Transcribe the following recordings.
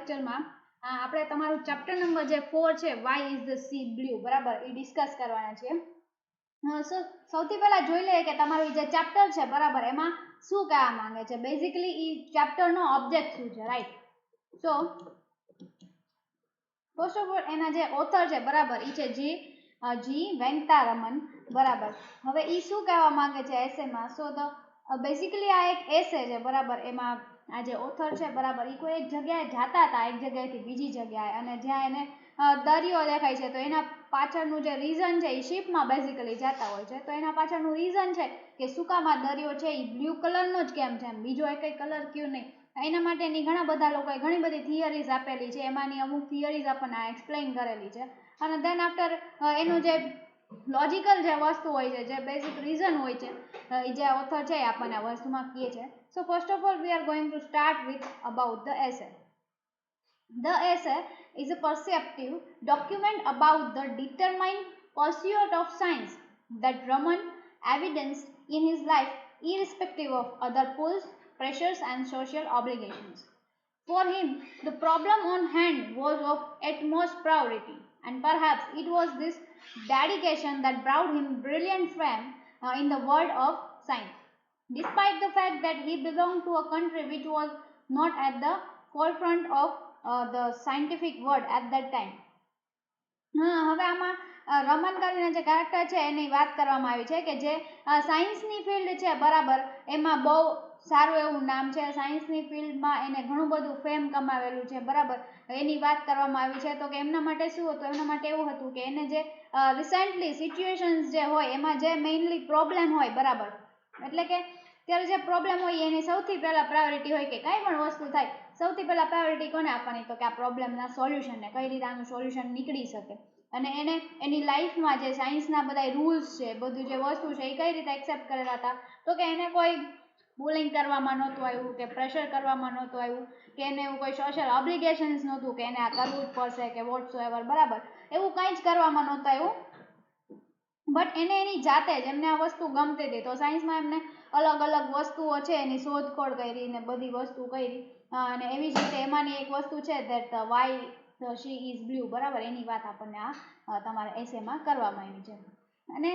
લેક્ચરમાં આપણે તમારું ચેપ્ટર નંબર જે 4 છે why is the sea blue, બરાબર, એ ડિસ્કસ કરવાના છે. સૌથી પહેલા જોઈ લઈએ કે તમારું જે ચેપ્ટર છે, બરાબર, એમાં શું કહેવા માંગે છે. બેઝિકલી એ ચેપ્ટરનો ઓબ્જેક્ટ શું છે, right. So first of all એના જે ઓથર છે, બરાબર, એ છે જી વેંકટારમન, બરાબર. હવે એ શું કહેવા માંગે છે એસેમાં. સો બેઝિકલી આ એક એસે છે, બરાબર. એમાં આ જે ઓથર છે, બરાબર, એ કોઈ એક જગ્યાએ જતા હતા, એક જગ્યાએથી બીજી જગ્યાએ, અને જ્યાં એને દરિયો દેખાય છે, તો એના પાછળનું જે રીઝન છે એ શિપમાં બેઝિકલી જતા હોય છે, તો એના પાછળનું રીઝન છે કે સુકામાં દરિયો છે એ બ્લુ કલરનો જ કેમ છે, એમ બીજો એક કલર ક્યું નહીં. એના માટેની ઘણા બધા લોકોએ ઘણી બધી થિયરીઝ આપેલી છે. એમાંની અમુક થિયરીઝ આપણને એક્સપ્લેન કરેલી છે. અને દેન આફ્ટર એનું જે લોજિકલ જે વસ્તુ હોય છે, જે બેઝિક રીઝન હોય છે, એ જે ઓથર છે એ આપણને આ વસ્તુમાં કહે છે. So first of all we are going to start with about the essay. The essay is a perceptive document about the determined pursuit of science that Raman evidenced in his life, irrespective of other pulls, pressures, and social obligations. For him, the problem on hand was of utmost priority, and perhaps it was this dedication that brought him brilliant fame in the world of science. Despite the fact that he belonged to a country which was not at the forefront of the scientific world at that time. હવે આમાં રમન કરીને જે character છે એની વાત કરવામાં આવી છે કે જે સાયન્સની ફિલ્ડ છે, બરાબર, એમાં બહુ સારું એવું નામ છે. સાયન્સની ફિલ્ડમાં એને ઘણું બધું ફેમ કમાવેલું છે, બરાબર. એની વાત કરવામાં આવી છે. તો કે એમના માટે શું હતું, એમના માટે એવું હતું કે એને જે રિસેન્ટલી સિચ્યુએશન્સ જે હોય એમાં જે મેઇનલી પ્રોબ્લેમ હોય, બરાબર, એટલે કે ત્યારે જે પ્રોબ્લેમ હોય એની સૌથી પહેલા પ્રાયોરિટી હોય કે કાંઈ પણ વસ્તુ થાય, સૌથી પહેલા પ્રાયોરિટી કોને આપવાની, તો કે આ પ્રોબ્લેમના સોલ્યુશનને, કઈ રીતે આનું સોલ્યુશન નીકળી શકે. અને એને એની લાઈફમાં જે સાયન્સના બધા રૂલ્સ છે, બધું જે વસ્તુ છે એ કઈ રીતે એક્સેપ્ટ કરેલા હતા, તો કે એને કોઈ બુલિંગ કરવામાં નહોતું આવ્યું, કે પ્રેશર કરવામાં નહોતું આવ્યું, કે એને એવું કોઈ સોશિયલ ઓબ્લિગેશન્સ નહોતું કે એને આ કરવું જ પડશે કે વોટ્સો એવર, બરાબર, એવું કંઈ જ કરવામાં નહોતું આવ્યું. બટ એને એની જાતે જ એમને આ વસ્તુ ગમતી હતી, તો સાયન્સમાં એમને અલગ અલગ વસ્તુઓ છે એની શોધખોળ કરી ને બધી વસ્તુ કરી. અને એવી જ રીતે એમાંની એક વસ્તુ છે that why sea is blue, બરાબર, એની વાત આપણને આ તમારા એસેમાં કરવામાં આવી છે. અને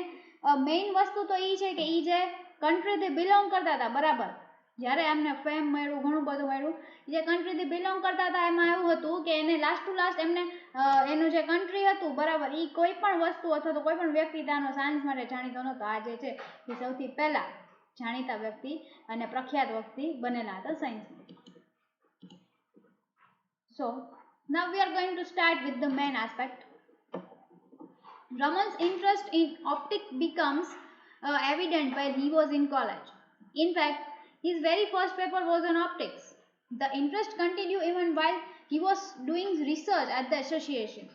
મેઇન વસ્તુ તો એ છે કે એ જે કન્ટ્રીથી બિલોંગ કરતા હતા, બરાબર, જ્યારે એમને ફેમ મળ્યું, ઘણું બધું મળ્યું, જે કન્ટ્રીથી બિલોંગ કરતા હતા એમાં એવું હતું કે એને લાસ્ટ ટુ લાસ્ટ એમને એનું જે કન્ટ્રી હતું, બરાબર, એ કોઈ પણ વસ્તુ અથવા તો કોઈ પણ વ્યક્તિ ત્યાંનો સાયન્સ માટે જાણીતો નહોતો. આ જે છે એ સૌથી પહેલા જાણીતા વ્યક્તિ અને પ્રખ્યાત વ્યક્તિ બનેલા હતા સાયન્સમાં. So now we are going to start with the main aspect. Raman's interest in optics becomes evident while he was in college. In fact, his very first paper was on optics. The interest continued even while he was doing research at the association.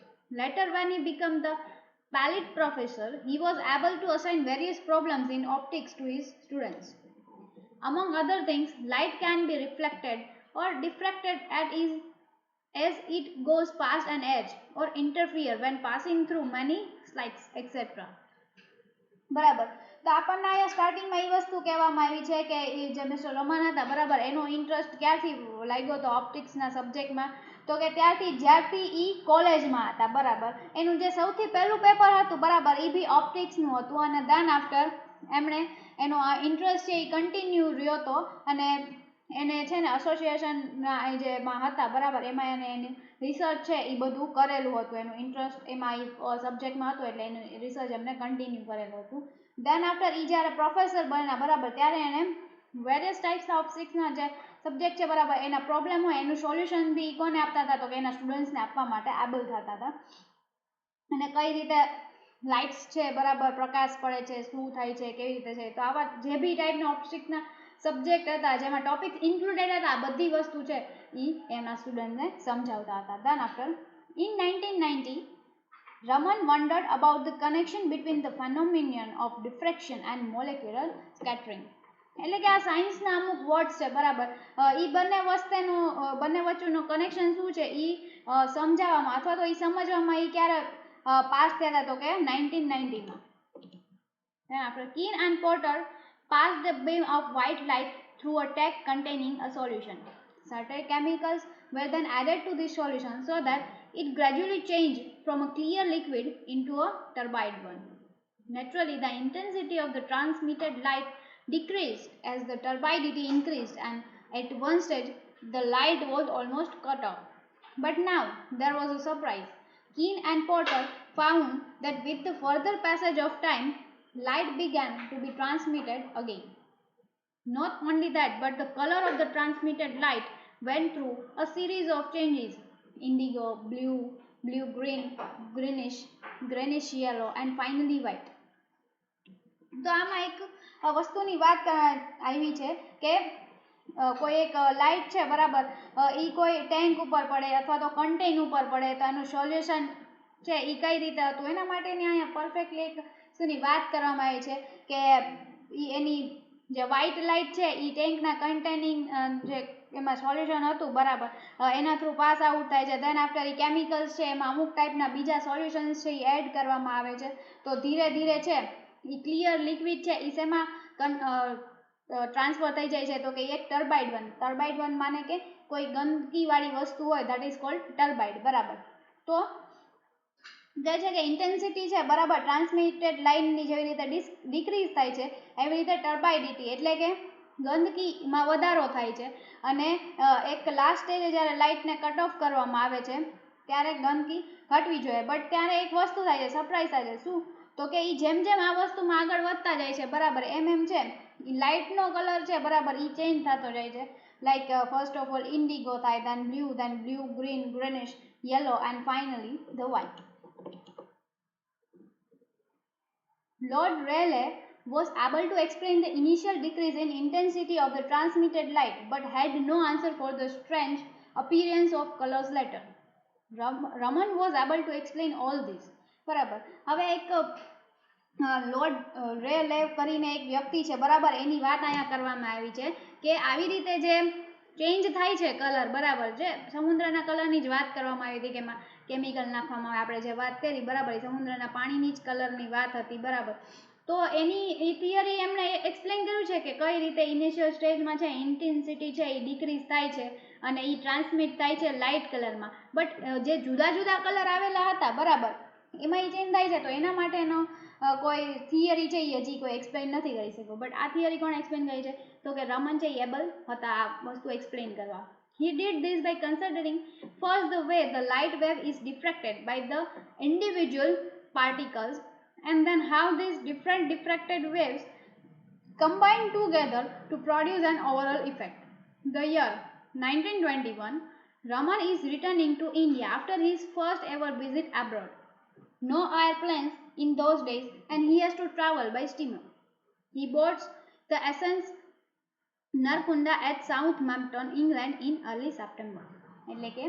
Later, when he became the Pallet professor, he was able to assign various problems in optics to his students. Among other things, light can be reflected or diffracted as it goes past an edge or interfere when passing through many slides, etc. બરાબર. તો આપણને અહીંયા સ્ટાર્ટિંગમાં એ વસ્તુ કહેવામાં આવી છે કે એ જે મિસ્ટર રમન હતા, બરાબર, એનો ઇન્ટરેસ્ટ ક્યારથી લાગ્યો હતો ઓપ્ટિક્સના સબ્જેક્ટમાં, તો કે જ્યારથી એ કોલેજમાં હતા, બરાબર. એનું જે સૌથી પહેલું પેપર હતું, બરાબર, એ બી ઓપ્ટિક્સનું હતું. અને દેન આફ્ટર એમણે એનો આ ઇન્ટરેસ્ટ છે એ કન્ટિન્યુ રહ્યો હતો. અને એને છે ને એસોસિએશનના જેમાં હતા, બરાબર, એમાં એને એની રિસર્ચ છે એ બધું કરેલું હતું. એનું ઇન્ટરેસ્ટ એમાં એ સબ્જેક્ટમાં હતું એટલે એનું રિસર્ચ એમને કન્ટિન્યુ કરેલું હતું. દેન આફ્ટર એ જ્યારે પ્રોફેસર બન્યા, બરાબર, ત્યારે એને વેરિયસ ટાઈપ્સ ઓફ ઓપ્ટિક્સના જે સબ્જેક્ટ છે, બરાબર, એના પ્રોબ્લેમ હોય એનું સોલ્યુશન બી કોને આપતા હતા, તો કે એના સ્ટુડન્ટ્સને આપવા માટે એબલ થતા હતા. અને કઈ રીતે લાઇટ્સ છે, બરાબર, પ્રકાશ પડે છે, શું થાય છે, કેવી રીતે છે, તો આવા જે બી ટાઈપના ઓપ્ટિક્સના સબ્જેક્ટ હતા જેમાં ટોપિક ઇન્ક્લુડેડ હતા, બધી વસ્તુ છે એ એના સ્ટુડન્ટને સમજાવતા હતા. Then after in 1990 Raman wondered about the connection between the phenomenon of diffraction and molecular scattering. એટલે કે આ સાયન્સના અમુક વર્ડ્સ છે, બરાબર, એ બંને વચ્ચેનું કનેક્શન શું છે એ સમજાવવામાં અથવા તો એ સમજવામાં એ ક્યારે પાસ થયા હતા, તો કે 1990માં. After Keen and Porter passed the beam of white light through a tank containing a solution. Certain chemicals were then added to this solution so that it gradually changed from a clear liquid into a turbid one. Naturally, the intensity of the transmitted light decreased as the turbidity increased, and at one stage the light was almost cut off. But now there was a surprise. Keene and Porter found that with the further passage of time, light began to be transmitted again. Not only that, but the color of the transmitted light went through a series of changes: indigo, blue, blue green, greenish, greenish yellow, and finally white. તો આમાં એક વસ્તુની વાત આવી છે કે કોઈ એક લાઇટ છે બરાબર, એ કોઈ ટેન્ક ઉપર પડે અથવા તો કન્ટેન ઉપર પડે તો એનું સોલ્યુશન છે એ કઈ રીતે હતું એના માટેની અહીંયા પરફેક્ટલી એક શેની વાત કરવામાં આવી છે કે એની જે વ્હાઇટ લાઇટ છે એ ટેન્કના કન્ટેનિંગ જે એમાં સોલ્યુશન હતું બરાબર એના થ્રુ પાસ આઉટ થાય છે. દેન આફ્ટર એ કેમિકલ્સ છે એમાં અમુક ટાઈપના બીજા સોલ્યુશન્સ છે એ એડ કરવામાં આવે છે. તો ધીરે ધીરે છે એ ક્લિયર લિક્વિડ છે એ શેમાં ટ્રાન્સફર થઈ જાય છે તો કે એક ટર્બાઇડ વન માને કે કોઈ ગંદકીવાળી વસ્તુ હોય દેટ ઇઝ કોલ્ડ ટર્બાઇડ બરાબર. તો કહે છે કે ઇન્ટેન્સિટી છે બરાબર ટ્રાન્સમિટેડ લાઇનની જેવી રીતે ડિક્રીઝ થાય છે એવી રીતે ટર્બાઇડિટી એટલે કે ગંદકીમાં વધારો થાય છે. અને એક લાસ્ટ સ્ટેજે જ્યારે લાઇટને કટ ઓફ કરવામાં આવે છે ત્યારે ગંદકી ઘટવી જોઈએ. બટ ત્યારે એક વસ્તુ થાય છે, સરપ્રાઈઝ થાય છે. શું? તો કે એ જેમ જેમ આ વસ્તુમાં આગળ વધતા જાય છે બરાબર એમ છે એ લાઇટનો કલર છે બરાબર એ ચેન્જ થતો જાય છે. Like first of all indigo થાય, then blue, green, greenish, yellow, and finally the white. Lord Rayleigh was able to explain the initial decrease in intensity of the transmitted light but had no answer for the strange appearance of colors later. Raman was able to explain all this. બરાબર. હવે એક lord Rayleigh કરીને એક વ્યક્તિ છે બરાબર એની વાત અહીંયા કરવામાં આવી છે કે આવી રીતે જે ચેન્જ થાય છે કલર બરાબર, જે સમુદ્રના કલરની જ વાત કરવામાં આવી હતી કે એમાં કેમિકલ નાખવામાં આવે, આપણે જે વાત કરી બરાબર સમુદ્રના પાણીની જ કલરની વાત હતી બરાબર. તો એની એ થિયરી એમણે એક્સપ્લેન કર્યું છે કે કઈ રીતે ઇનિશિયલ સ્ટેજમાં છે ઇન્ટેન્સિટી છે એ ડિક્રીઝ થાય છે અને એ ટ્રાન્સમિટ થાય છે લાઇટ કલરમાં. બટ જે જુદા જુદા કલર આવેલા હતા બરાબર એમાં એ ચેન્જ થાય છે તો એના માટેનો કોઈ થિયરી છે એ હજી કોઈ એક્સપ્લેન નથી કરી શક્યો. બટ આ થિયરી કોણ એક્સપ્લેન કરી છે તો કે રમન છે એબલ હતા આ વસ્તુ એક્સપ્લેન કરવા. He did this by considering first the way the light wave is diffracted by the individual particles and then how these different diffracted waves combine together to produce an overall effect. The year 1921, Raman is returning to India after his first ever visit abroad. No airplanes in those days and he has to travel by steamer. He boards the Essence Narkunda at Southampton, England in early September. એટલે કે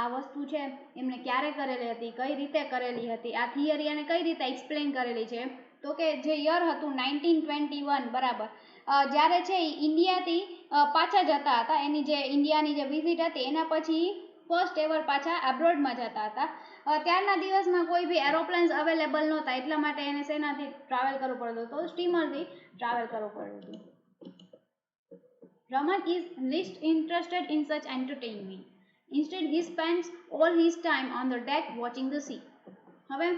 આ વસ્તુ છે એમણે ક્યારે કરેલી હતી, કઈ રીતે કરેલી હતી, આ થિયરી એને કઈ રીતે એક્સપ્લેન કરેલી છે તો કે જે યર હતું 1921 બરાબર જ્યારે છે ઇન્ડિયાથી પાછા જતા હતા, એની જે ઇન્ડિયાની જે વિઝિટ હતી એના પછી ફર્સ્ટ એવર પાછા એબ્રોડમાં જતા હતા. ત્યારના દિવસમાં કોઈ બી એરોપ્લેન્સ અવેલેબલ નહોતા એટલા માટે એને શેનાથી ટ્રાવેલ કરવું પડતું હતું, સ્ટીમરથી ટ્રાવેલ કરવું પડતું હતું. Raman is least interested in such entertainment. Instead, he spends all his time on the deck watching the sea. હવે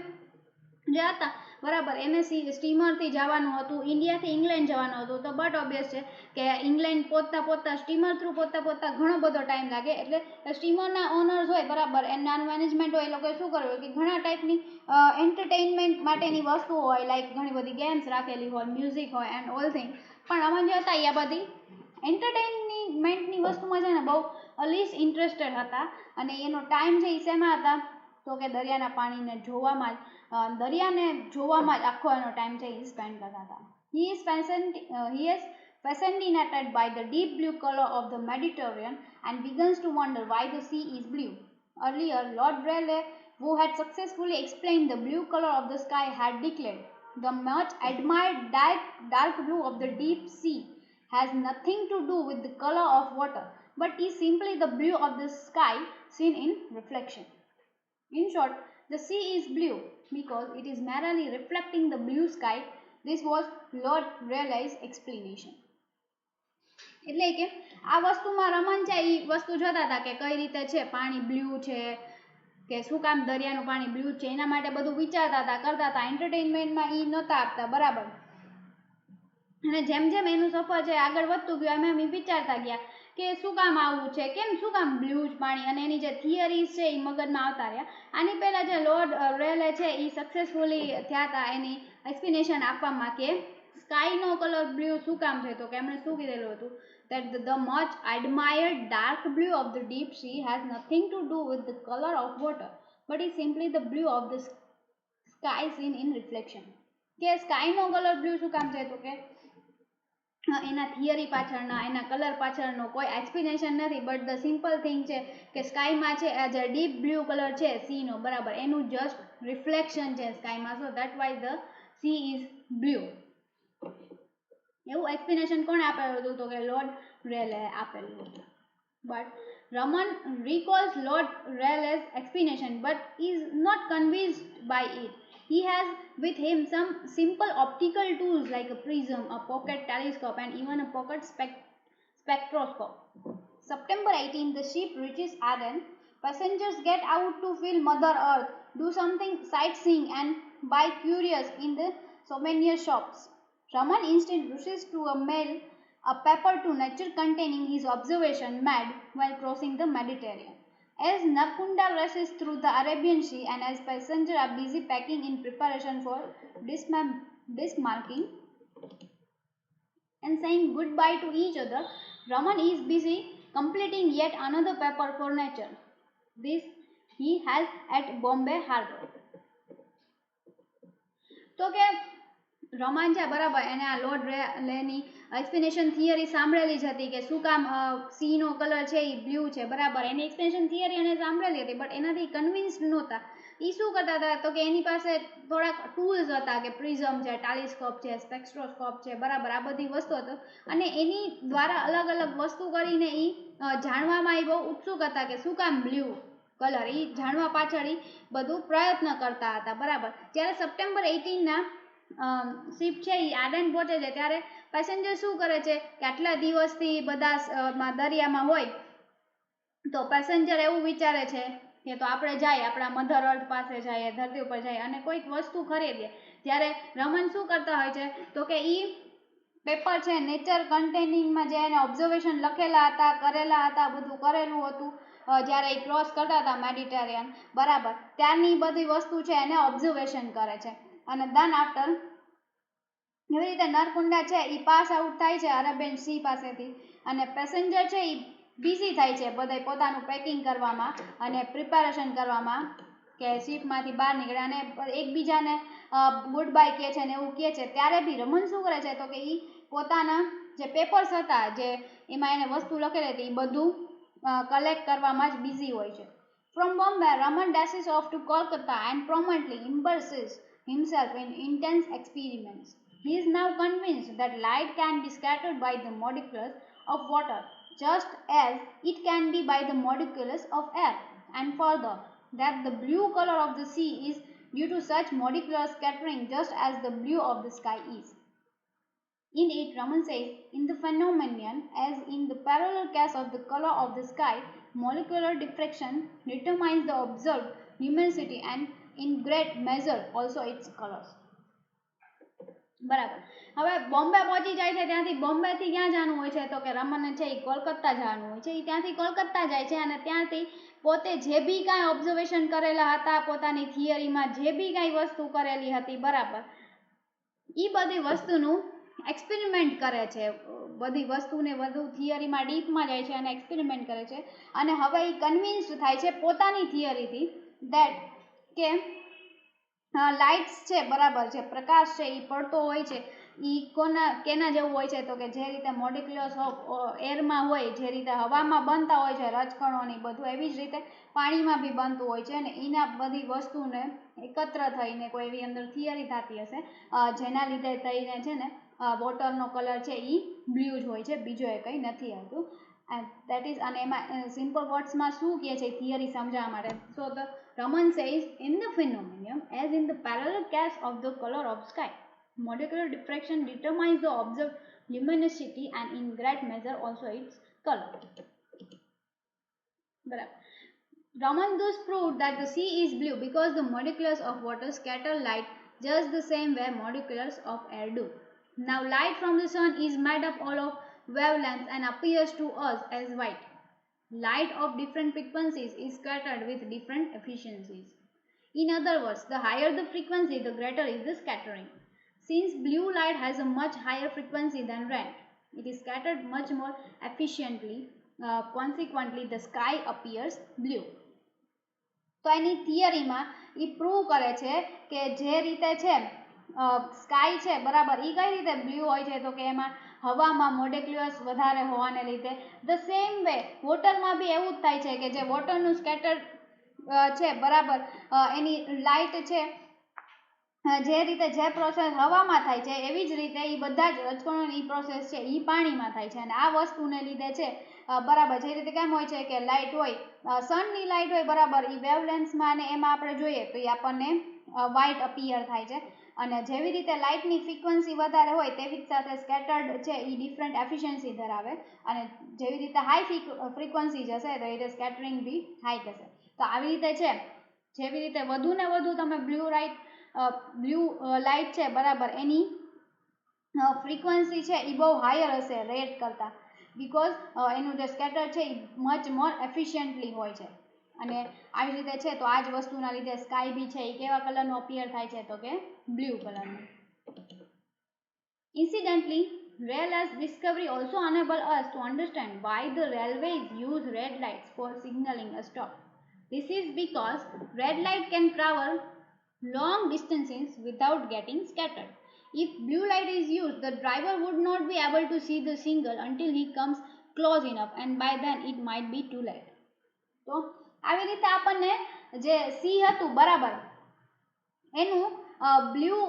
જે હતા બરાબર એને સ્ટીમરથી જવાનું હતું, ઇન્ડિયાથી ઇંગ્લેન્ડ જવાનું હતું. તો બટ ઓબ્વિયસ છે કે ઇંગ્લેન્ડ પહોંચતા સ્ટીમર થ્રુ પહોંચતા ઘણો બધો ટાઈમ લાગે. એટલે સ્ટીમરના ઓનર્સ હોય બરાબર એના મેનેજમેન્ટ હોય એ લોકોએ શું કરવું કે ઘણા ટાઈપની એન્ટરટેઇનમેન્ટ માટેની વસ્તુઓ હોય, લાઈક ઘણી બધી ગેમ્સ રાખેલી હોય, મ્યુઝિક હોય એન્ડ ઓલ થિંગ. પણ આમાં જે હતા એ બધી એન્ટરટેઇનમેન્ટની વસ્તુમાં છે ને બહુ લીસ્ટ ઇન્ટરેસ્ટેડ હતા. અને એનો ટાઈમ છે એ શેમાં હતા તો કે દરિયાના પાણીને જોવામાં જ આખો એનો ટાઈમ છે એ સ્પેન્ડ કરતા હતા. He is fascinated by the deep blue color of the Mediterranean and begins to wonder why the sea is blue. Earlier, Lord Rayleigh, who had successfully explained the blue color of the sky, had declared, "The much admired dark blue of the deep sea has nothing to do with the color of water, but is simply the blue of the sky seen in reflection." In short, the sea is blue because it is merely reflecting the blue sky. This was Lord Rayleigh's explanation. એટલે કે આ વસ્તુમાં રમન છે એ વસ્તુ જોતા હતા કે કઈ રીતે છે પાણી બ્લુ છે કે શું કામ દરિયાનું પાણી બ્લુ છે, એના માટે બધું વિચારતા હતા, કરતા હતા, એન્ટરટેનમેન્ટમાં એ નહોતા આપતા, બરાબર. અને જેમ જેમ એનું સફર છે આગળ વધતું ગયું એમ એમ વિચારતા ગયા કે શું કામ આવું છે, કેમ શું કામ બ્લુ પાણી, અને એની જે થિયરીઝ છે એ મગજમાં આવતા રહ્યા. આની પહેલા જે લોર્ડ રેલે છે એ સક્સેસફુલી થયા હતા એની એક્સપ્લેનેશન આપવામાં કે સ્કાયનો કલર બ્લુ શું કામ છે, તો કે એમણે શું કીધેલું હતું that the much admired dark blue of the deep sea has nothing to do with the color of water but is simply the blue of the sky seen in reflection. કે સ્કાયનો કલર બ્લુ શું કામ છે, તો કે એના theory પાછળના એના colour પાછળનો કોઈ એક્સપ્લેનેશન નથી, બટ ધ સિમ્પલ થિંગ છે કે સ્કાયમાં છે આ જે ડીપ બ્લુ કલર છે સીનો, બરાબર, એનું જસ્ટ રિફ્લેક્શન છે સ્કાયમાં, so that why the sea is blue. એવું એક્સપ્લેનેશન કોણે આપેલું હતું, તો કે લોર્ડ રેલે આપેલું હતું. But Raman recalls Lord Rayleigh's explanation but is not convinced by it. He has with him some simple optical tools like a prism, a pocket telescope, and even a pocket spectroscope. September 18, the ship reaches Aden. Passengers get out to feel Mother Earth, do something sightseeing, and buy curios in the souvenir shops. Raman instead rushes to mail a paper to Nature containing his observation made while crossing the Mediterranean. As Nakunda races through the Arabian Sea and as passengers are busy packing in preparation for dismarking and saying goodbye to each other, Raman is busy completing yet another paper for Nature. This he has at Bombay Harbour. તો કે રમન છે બરાબર, એને આ lord રેલેની explanation theory સાંભળેલી જ હતી કે શું કામ સીનો કલર છે એ બ્લુ છે, બરાબર, એની એક્સપ્લેનેશન થિયરી એને સાંભળેલી હતી, બટ એનાથી કન્વિન્સ્ડ નહોતા. એ શું કરતા હતા, તો કે એની પાસે થોડાક ટૂલ્સ હતા કે પ્રિઝમ છે, ટાલિસ્કોપ છે, સ્પેક્ટ્રોસ્કોપ છે, બરાબર, આ બધી વસ્તુ હતો, અને એની દ્વારા અલગ અલગ વસ્તુ કરીને એ જાણવામાં એ બહુ ઉત્સુક હતા કે શું કામ બ્લુ કલર, એ જાણવા પાછળ બધું પ્રયત્ન કરતા હતા, બરાબર. જ્યારે સપ્ટેમ્બર 18ના શિપ છે એ આડન પહોંચે છે ત્યારે પેસેન્જર શું કરે છે કે આટલા દિવસથી બધા દરિયામાં હોય તો પેસેન્જર એવું વિચારે છે કે તો આપણે જાય આપણા મધર અર્થ પાસે જઈએ, ધરતી ઉપર જઈએ અને કોઈક વસ્તુ ખરીદીએ. ત્યારે રમન શું કરતા હોય છે, તો કે પેપર છે નેચર કન્ટેનિંગમાં જે એને ઓબ્ઝર્વેશન લખેલા હતા, કરેલા હતા, બધું કરેલું હતું જ્યારે એ ક્રોસ કરતા હતા મેડિટેરિયન, બરાબર, ત્યારની બધી વસ્તુ છે એને ઓબ્ઝર્વેશન કરે છે. અને ધન આફ્ટર એવી રીતે નરકુંડા છે એ પાસ આઉટ થાય છે અરેબિયન સી પાસેથી, અને પેસેન્જર છે એ બિઝી થાય છે બધા પોતાનું પેકિંગ કરવામાં અને પ્રિપેરેશન કરવામાં કે શિપમાંથી બહાર નીકળે અને એકબીજાને ગુડ બાય કહે છે ને એવું કહે છે. ત્યારે બી રમન શું કરે છે, તો કે એ પોતાના જે પેપર્સ હતા જે એમાં એને વસ્તુ લખેલી હતી એ બધું કલેક્ટ કરવામાં જ બિઝી હોય છે. From Bombay, Raman dashes off to Kolkata and promptly immerses himself in intense experiments. He is now convinced that light can be scattered by the molecules of water just as it can be by the molecules of air, and further, that the blue color of the sea is due to such molecular scattering just as the blue of the sky is. In it, Raman says, in the phenomenon, as in the parallel case of the color of the sky, molecular diffraction determines the observed luminosity and in great measure also its colors. બરાબર. હવે બોમ્બે પહોંચી જાય છે, ત્યાંથી બોમ્બેથી ક્યાં જવાનું હોય છે, તો કે રમનને છે એ કોલકાતા જવાનું હોય છે. એ ત્યાંથી કોલકાતા જાય છે અને ત્યાંથી પોતે જે બી કાંઈ ઓબ્ઝર્વેશન કરેલા હતા, પોતાની થિયરીમાં જે બી કાંઈ વસ્તુ કરેલી હતી, બરાબર, એ બધી વસ્તુનું એક્સપેરિમેન્ટ કરે છે, બધી વસ્તુને વધુ થિયરીમાં ડીપમાં જાય છે અને એક્સપેરિમેન્ટ કરે છે. અને હવે એ કન્વિન્સ્ડ થાય છે પોતાની થિયરીથી દેટ કે લાઇટ્સ છે, બરાબર, જે પ્રકાશ છે એ પડતો હોય છે એ કેના જેવું હોય છે, તો કે જે રીતે મોલિક્યુલ્સ ઓફ એરમાં હોય, જે રીતે હવામાં બનતા હોય છે રજકણોની બધું, એવી જ રીતે પાણીમાં બી બનતું હોય છે. અને એના બધી વસ્તુને એકત્ર થઈને કોઈ એવી અંદર થિયરી થતી હશે જેના લીધે થઈને છે ને વોટરનો કલર છે એ બ્લુ જ હોય છે, બીજો એ કંઈ નથી આવતું. દેટ ઇઝ, અને એમાં સિમ્પલ વર્ડ્સમાં શું કહે છે થિયરી સમજાવવા માટે. So the Raman says, in the phenomenon, as in the parallel case of the color of sky, molecular diffraction determines the observed luminosity and in great measure also its color. Raman thus proved that the sea is blue because the molecules of water scatter light just the same way molecules of air do. Now light from the sun is made up all of wavelengths and appears to us as white. Light of different frequencies is scattered with different efficiencies. In other words, the higher the frequency, the greater is the scattering. Since blue light has a much higher frequency than red, it is scattered much more efficiently. Consequently, the sky appears blue. તો એની થિયરીમાં એ prove કરે છે કે જે રીતે છે sky છે બરાબર એ કઈ રીતે બ્લુ હોય છે તો કે એમાં હવામાં મોલેક્યુલ્સ વધારે હોવાને લીધે ધ સેમ વે વોટરમાં બી એવું જ થાય છે કે જે વોટરનું સ્કેટર છે બરાબર એની લાઇટ છે જે રીતે જે પ્રોસેસ હવામાં થાય છે એવી જ રીતે એ બધા જ રજકણોની પ્રોસેસ છે એ પાણીમાં થાય છે અને આ વસ્તુને લીધે છે બરાબર જે રીતે કેમ હોય છે કે લાઇટ હોય સનની લાઇટ હોય બરાબર એ વેવલેન્થમાં અને એમાં આપણે જોઈએ તો એ આપણને વ્હાઇટ અપિયર થાય છે અને જેવી રીતે લાઇટની ફ્રીક્વન્સી વધારે હોય તેવી જ સાથે સ્કેટર્ડ છે એ ડિફરન્ટ એફિશિયન્સી ધરાવે અને જેવી રીતે હાઈ ફ્રીક્વન્સી જશે તો એ સ્કેટરિંગ બી હાઈ થશે તો આવી રીતે છે જેવી રીતે વધુ ને વધુ તમે બ્લુ લાઇટ છે બરાબર એની ફ્રીક્વન્સી છે એ બહુ હાયર હશે રેડ કરતાં બીકોઝ એનું જે સ્કેટર છે એ મચ મોર એફિશિયન્ટલી હોય છે અને આવી રીતે છે તો આ જ વસ્તુના લીધે સ્કાય બી છે એ કેવા કલરનો અપિયર થાય છે તો કે બ્લુ કલરનો. Incidentally, Rayleigh's discovery also enabled us to understand why the railways use red lights for signaling a stop. This is because red light can travel long distances without getting scattered. If blue light is used, the driver would not be able to see the signal until he comes close enough and by then it might be too late. તો આવી રીતે આપણને જે C હતું બરાબર એનું blue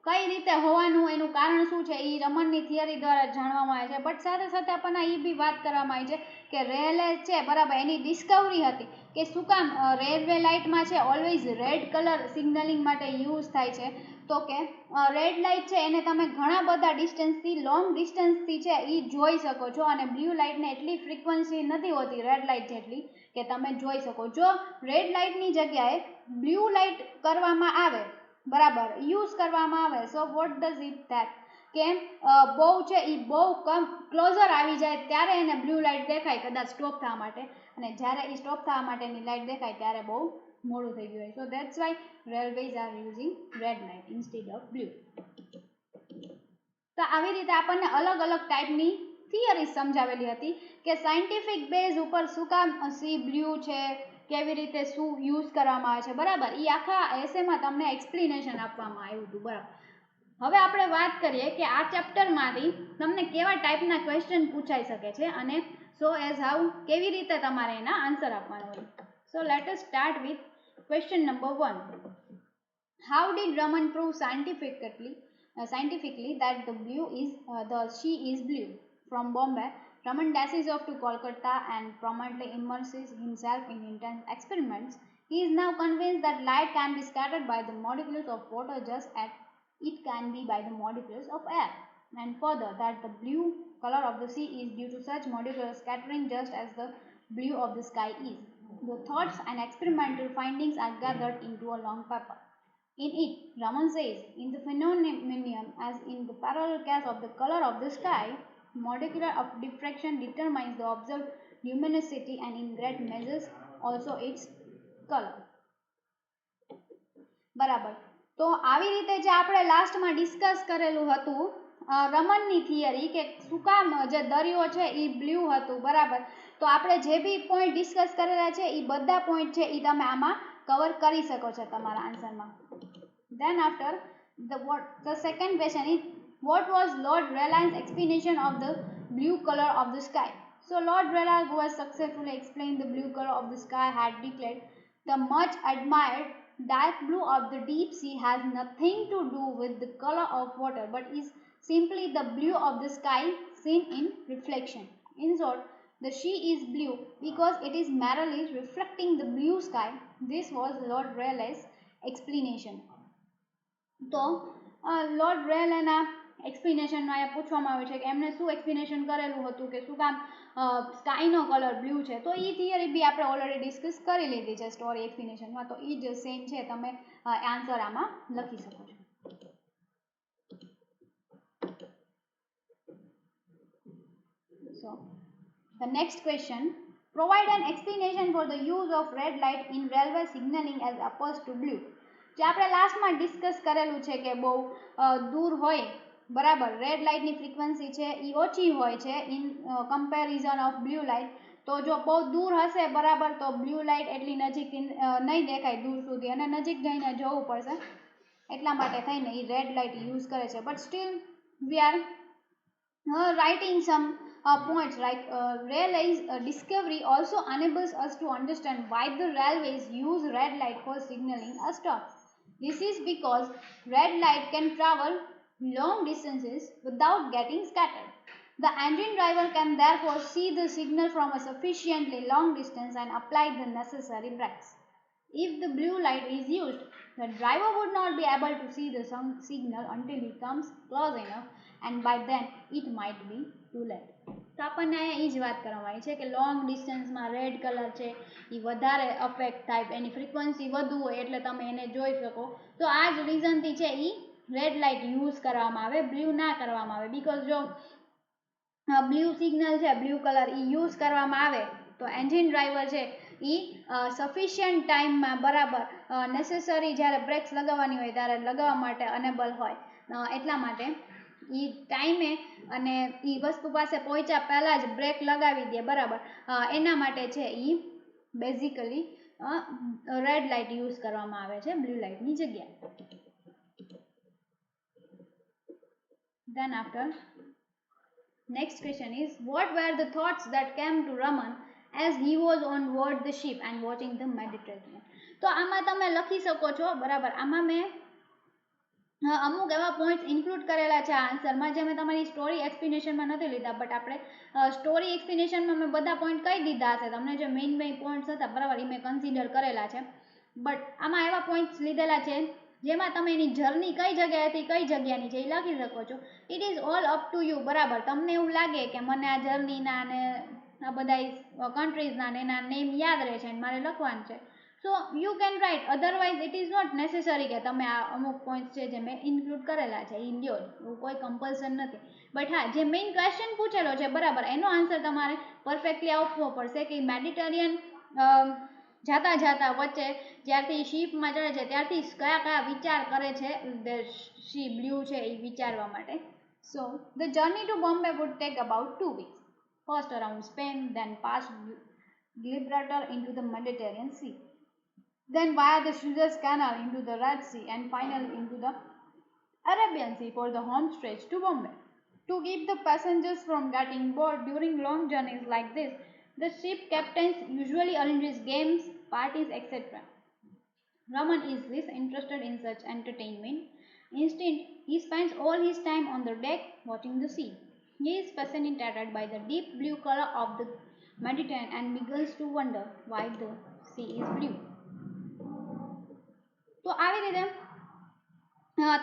કઈ રીતે હોવાનું એનું કારણ શું છે એ રમનની થિયરી દ્વારા જાણવામાં આવે છે બટ સાથે સાથે આપણને એ બી વાત કરવામાં આવી છે કે રેલે છે બરાબર એની ડિસ્કવરી હતી કે શું કામ રેલવે લાઇટમાં છે ઓલવેઝ રેડ કલર સિગ્નલિંગ માટે યુઝ થાય છે તો કે રેડ લાઇટ છે એને તમે ઘણા બધા ડિસ્ટન્સથી લોંગ ડિસ્ટન્સથી છે એ જોઈ શકો છો અને બ્લુ લાઇટને એટલી ફ્રીક્વન્સી નથી હોતી રેડ લાઇટ જેટલી કે તમે જોઈ શકો જો રેડ લાઇટની જગ્યાએ બ્લુ લાઇટ કરવામાં આવે બરાબર યુઝ કરવામાં આવે so what does it that કે બહુ છે એ બહુ કમ ક્લોઝર આવી જાય ત્યારે એને બ્લુ લાઇટ દેખાય કદાચ સ્ટોપ થવા માટે અને જ્યારે એ સ્ટોપ થવા માટેની લાઇટ દેખાય ત્યારે બહુ મોડું થઈ ગયું હોય સો that's why railways R using red light instead of blue. તો આવી રીતે આપણને અલગ અલગ ટાઈપની થિયરી સમજાવેલી હતી કે સાયન્ટિફિક બેઝ ઉપર શું કામ સી બ્લુ છે કેવી રીતે શું યુઝ કરવામાં આવે છે બરાબર એ આખા એસેમાં તમને એક્સપ્લેનેશન આપવામાં આવ્યું હતું બરાબર. હવે આપણે વાત કરીએ કે આ ચેપ્ટરમાંથી તમને કેવા ટાઈપના ક્વેશ્ચન પૂછાઈ શકે છે અને સો એઝ હાઉ કેવી રીતે તમારે એના આન્સર આપવાનો હોય. So let us start with question number 1. How did Raman prove scientifically that the she is blue? From Bombay, Raman dashes off to Kolkata and promptly immerses himself in intense experiments. He is now convinced that light can be scattered by the molecules of water just as it can be by the molecules of air, and further that the blue color of the sea is due to such molecular scattering just as the blue of the sky is. The thoughts and experimental findings are gathered into a long paper. In it, Raman says, in the phenomenon as in the parallel case of the color of the sky, molecular of diffraction determines the observed luminosity and in great measures also its color. બરાબર તો આવી રીતે જે આપણે લાસ્ટમાં discuss કરેલું હતું રમનની theory કે શું કામ જે દરિયો છે એ બ્લુ હતું બરાબર તો આપણે જે બી પોઈન્ટ ડિસ્કસ કરેલા છે એ બધા પોઈન્ટ છે એ તમે આમાં કવર કરી શકો છો તમારા આન્સરમાં. Then after the second question is what was Lord Rayleigh's explanation of the blue color of the sky? So Lord Rayleigh, who has successfully explained the blue color of the sky, had declared the much admired dark blue of the deep sea has nothing to do with the color of water but is simply the blue of the sky seen in reflection. In short, the sea is blue because it is merely reflecting the blue sky. This was Lord Rayleigh's explanation. તો lord રેલેના એક્સપ્લેનેશનમાં અહીંયા પૂછવામાં આવ્યું છે કે એમને શું explanation કરેલું હતું કે શું કામ સ્કાયનો કલર બ્લુ છે, તો એ થિયરી બી આપણે ઓલરેડી ડિસ્કસ કરી લીધી છે સ્ટોરી એક્સપ્લેનેશનમાં, તો એ જ સેમ છે, તમે આન્સર આમાં લખી શકો છો. So the next question, provide an explanation for the use of red light in railway signaling as opposed to blue. જે આપણે લાસ્ટમાં ડિસ્કસ કરેલું છે કે બહુ દૂર હોય બરાબર રેડ લાઇટની ફ્રીક્વન્સી છે એ ઓછી હોય છે in comparison of blue light, તો જો બહુ દૂર હશે બરાબર તો બ્લુ લાઇટ એટલી નજીક નહીં દેખાય દૂર સુધી અને નજીક જઈને જોવું પડશે, એટલા માટે થઈને એ રેડ લાઇટ યુઝ કરે છે. But still we are writing some points like railways discovery also enables us to understand why the railways use red light for signaling a stop. This is because red light can travel long distances without getting scattered. The engine driver can therefore see the signal from a sufficiently long distance and apply the necessary brakes. If the blue light is used, the driver would not be able to see the signal until he comes close enough, and by then it might be too late. તો આપણને અહીંયા એ જ વાત કરવામાં આવી છે કે long ડિસ્ટન્સમાં red colour છે એ વધારે અફેક્ટ થાય, એની ફ્રીક્વન્સી વધુ હોય એટલે તમે એને જોઈ શકો, તો આ જ રીઝનથી છે એ રેડ લાઇટ યુઝ કરવામાં આવે, બ્લુ ના કરવામાં આવે. બિકોઝ જો બ્લુ સિગ્નલ છે બ્લુ કલર એ યુઝ કરવામાં આવે તો એન્જિન ડ્રાઈવર છે એ સફિશિયન્ટ ટાઈમમાં બરાબર નેસેસરી જ્યારે બ્રેક્સ લગાવવાની હોય ત્યારે લગાવવા માટે અનેબલ હોય, એટલા માટે એ ટાઈમે અને એ વસ્તુ પાસે પહોંચ્યા પહેલાં જ બ્રેક લગાવી દે બરાબર, એના માટે છે એ બેઝિકલી રેડ લાઇટ યુઝ કરવામાં આવે છે બ્લુ લાઇટની જગ્યાએ. Then after next question is, what were the thoughts that came to Raman as he was on board the ship and watching the Mediterranean? તો આમાં તમે લખી શકો છો બરાબર, આમાં મેં અમુક એવા પોઈન્ટ્સ ઇન્ક્લુડ કરેલા છે આ આન્સરમાં જે મેં તમારી સ્ટોરી એક્સપ્લેનેશનમાં નથી લીધા, બટ આપણે સ્ટોરી એક્સપ્લેનેશનમાં મેં બધા પોઈન્ટ કહી દીધા હશે તમને, જે મેઇન પોઈન્ટ્સ હતા બરાબર એ મેં કન્સિડર કરેલા છે. બટ આમાં એવા પોઈન્ટ્સ લીધેલા છે જેમાં તમે એની જર્ની કઈ જગ્યાએથી કઈ જગ્યાની છે એ લખી શકો છો. It is all up to you બરાબર, તમને એવું લાગે કે મને આ જર્નીના અને આ બધા કન્ટ્રીઝના ને એના નેમ યાદ રહે છે અને મારે લખવાનું છે, so you can write, otherwise it is not necessary કે તમે આ અમુક પોઈન્ટ્સ છે જે મેં ઇન્ક્લુડ કરેલા છે એ લ્યો, એવું કોઈ કમ્પલ્સન નથી. બટ હા, જે મેઇન ક્વેશ્ચન પૂછેલો છે બરાબર એનો આન્સર તમારે પરફેક્ટલી આપવો પડશે કે મેડિટેરિયન જાતા જાતા વચ્ચે જ્યારથી શિપમાં ચડે છે ત્યારથી કયા કયા વિચાર કરે છે શી બ્લુ છે એ વિચારવા માટે. So the journey to Bombay would take about 2 weeks. First around Spain, then past Gibraltar into the Mediterranean Sea, then via the Suez Canal into the Red Sea, and finally into the Arabian Sea for the home stretch to Bombay. To keep the passengers from getting bored during long journeys like this, the ship captains usually arranges games, parties, etc. Raman is less interested in such entertainment. Instead, he spends all his time on the deck watching the sea. He is fascinated by the deep blue color of the Mediterranean and begins to wonder why the sea is blue. તો આવી રીતે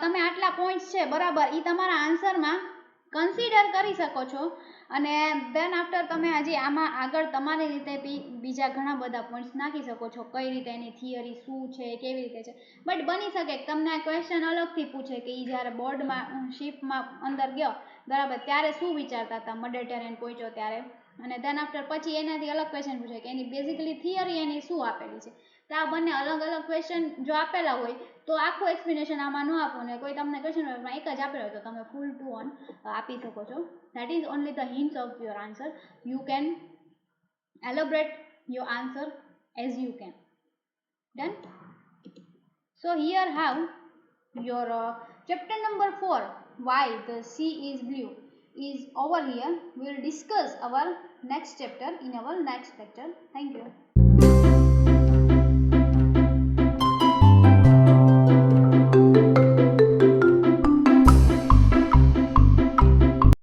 તમે આટલા points છે બરાબર એ તમારા આન્સરમાં consider કરી શકો છો, અને દેન આફ્ટર તમે હજી આમાં આગળ તમારી રીતે બી બીજા ઘણા બધા પોઈન્ટ્સ નાખી શકો છો, કઈ રીતે એની થિયરી શું છે કેવી રીતે છે. બટ બની શકે કે તમને આ ક્વેશ્ચન અલગથી પૂછે કે એ જ્યારે બોર્ડમાં શિપમાં અંદર ગયો બરાબર ત્યારે શું વિચારતા હતા મેડિટેરિયન પહોંચ્યો ત્યારે, અને દેન આફ્ટર પછી એનાથી અલગ ક્વેશ્ચન પૂછે કે એની બેઝિકલી થિયરી એની શું આપેલી છે. તો આ બંને અલગ અલગ ક્વેશ્ચન જો આપેલા હોય તો આખું એક્સપ્લેનેશન આમાં ન આપો, ને કોઈ તમને ક્વેશ્ચન એક જ આપેલો હોય તો તમે ફૂલ ટુ ઓન આપી શકો છો. That is only the hints of your answer. You can elaborate your answer as you can. Done? So here have your chapter number 4, why the sea is blue, is over here. We will discuss our next chapter in our next lecture. Thank you.